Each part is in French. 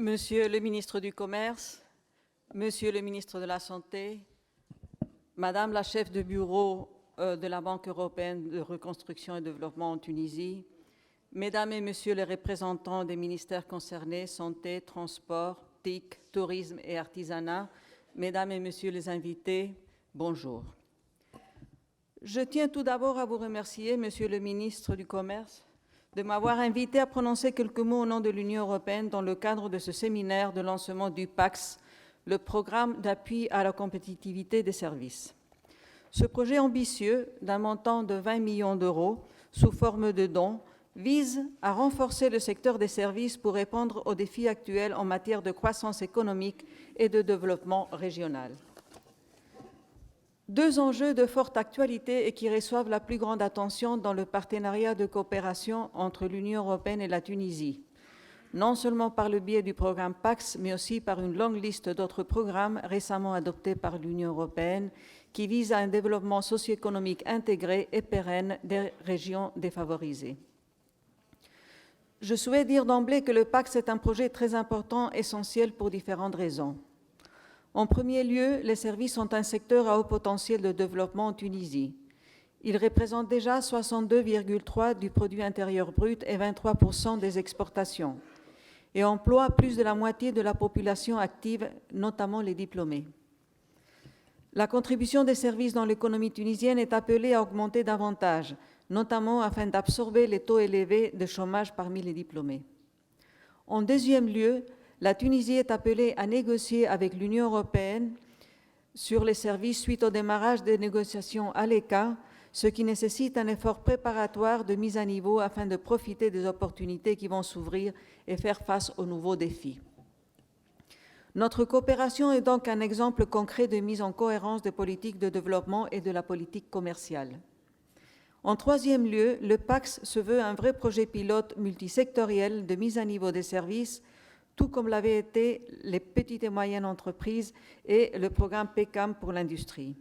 Monsieur le ministre du Commerce, Monsieur le ministre de la Santé, Madame la chef de bureau de la Banque européenne de reconstruction et développement en Tunisie, Mesdames et Messieurs les représentants des ministères concernés, santé, transport, TIC, tourisme et artisanat, Mesdames et Messieurs les invités, bonjour. Je tiens tout d'abord à vous remercier, Monsieur le ministre du Commerce, de m'avoir invité à prononcer quelques mots au nom de l'Union européenne dans le cadre de ce séminaire de lancement du PAX, le programme d'appui à la compétitivité des services. Ce projet ambitieux, d'un montant de 20 millions d'euros, sous forme de dons, vise à renforcer le secteur des services pour répondre aux défis actuels en matière de croissance économique et de développement régional. Deux enjeux de forte actualité et qui reçoivent la plus grande attention dans le partenariat de coopération entre l'Union européenne et la Tunisie, non seulement par le biais du programme PAX, mais aussi par une longue liste d'autres programmes récemment adoptés par l'Union européenne qui visent à un développement socio-économique intégré et pérenne des régions défavorisées. Je souhaite dire d'emblée que le PAX est un projet très important, essentiel pour différentes raisons. En premier lieu, les services sont un secteur à haut potentiel de développement en Tunisie. Ils représentent déjà 62,3% du produit intérieur brut et 23% des exportations et emploient plus de la moitié de la population active, notamment les diplômés. La contribution des services dans l'économie tunisienne est appelée à augmenter davantage, notamment afin d'absorber les taux élevés de chômage parmi les diplômés. En deuxième lieu, la Tunisie est appelée à négocier avec l'Union européenne sur les services suite au démarrage des négociations à l'ECA, ce qui nécessite un effort préparatoire de mise à niveau afin de profiter des opportunités qui vont s'ouvrir et faire face aux nouveaux défis. Notre coopération est donc un exemple concret de mise en cohérence des politiques de développement et de la politique commerciale. En troisième lieu, le PAX se veut un vrai projet pilote multisectoriel de mise à niveau des services, tout comme l'avaient été les petites et moyennes entreprises et le programme PECAM pour l'industrie.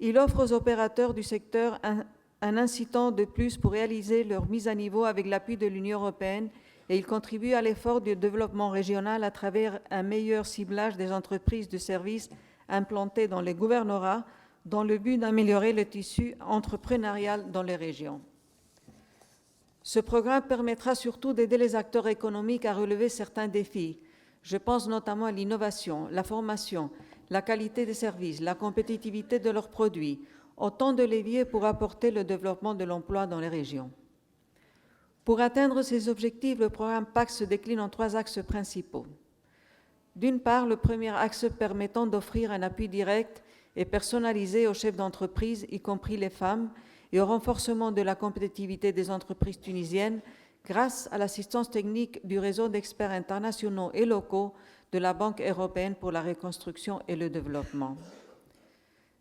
Il offre aux opérateurs du secteur un incitant de plus pour réaliser leur mise à niveau avec l'appui de l'Union européenne et il contribue à l'effort de développement régional à travers un meilleur ciblage des entreprises de services implantées dans les gouvernorats dans le but d'améliorer le tissu entrepreneurial dans les régions. Ce programme permettra surtout d'aider les acteurs économiques à relever certains défis. Je pense notamment à l'innovation, la formation, la qualité des services, la compétitivité de leurs produits, autant de leviers pour apporter le développement de l'emploi dans les régions. Pour atteindre ces objectifs, le programme PAX se décline en trois axes principaux. D'une part, le premier axe permettant d'offrir un appui direct et personnalisé aux chefs d'entreprise, y compris les femmes, et au renforcement de la compétitivité des entreprises tunisiennes grâce à l'assistance technique du réseau d'experts internationaux et locaux de la Banque européenne pour la reconstruction et le développement.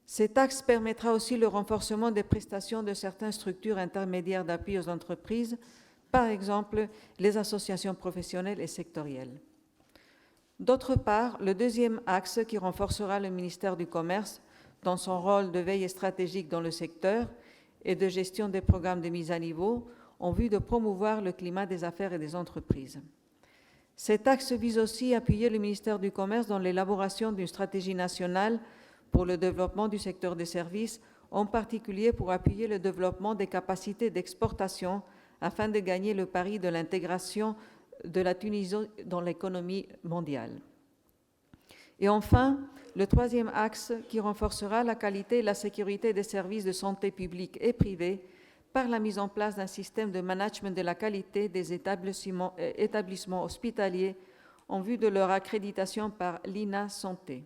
Cet axe permettra aussi le renforcement des prestations de certaines structures intermédiaires d'appui aux entreprises, par exemple les associations professionnelles et sectorielles. D'autre part, le deuxième axe qui renforcera le ministère du Commerce dans son rôle de veille stratégique dans le secteur et de gestion des programmes de mise à niveau en vue de promouvoir le climat des affaires et des entreprises. Cet axe vise aussi à appuyer le ministère du Commerce dans l'élaboration d'une stratégie nationale pour le développement du secteur des services, en particulier pour appuyer le développement des capacités d'exportation afin de gagner le pari de l'intégration de la Tunisie dans l'économie mondiale. Et enfin, le troisième axe qui renforcera la qualité et la sécurité des services de santé publique et privés par la mise en place d'un système de management de la qualité des établissements hospitaliers en vue de leur accréditation par l'INA Santé.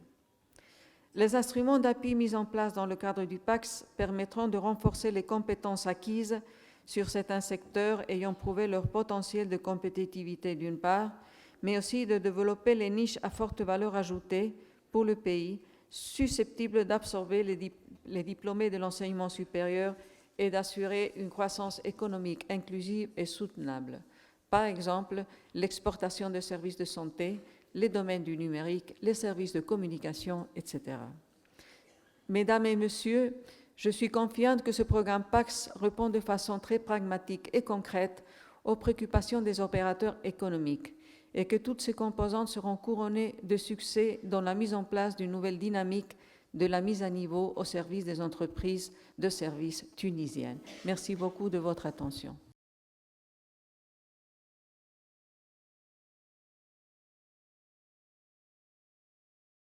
Les instruments d'appui mis en place dans le cadre du PAX permettront de renforcer les compétences acquises sur certains secteurs ayant prouvé leur potentiel de compétitivité d'une part, mais aussi de développer les niches à forte valeur ajoutée pour le pays, susceptibles d'absorber les diplômés de l'enseignement supérieur et d'assurer une croissance économique inclusive et soutenable. Par exemple, l'exportation de services de santé, les domaines du numérique, les services de communication, etc. Mesdames et Messieurs, je suis confiante que ce programme PAX répond de façon très pragmatique et concrète aux préoccupations des opérateurs économiques et que toutes ces composantes seront couronnées de succès dans la mise en place d'une nouvelle dynamique de la mise à niveau au service des entreprises de services tunisiennes. Merci beaucoup de votre attention.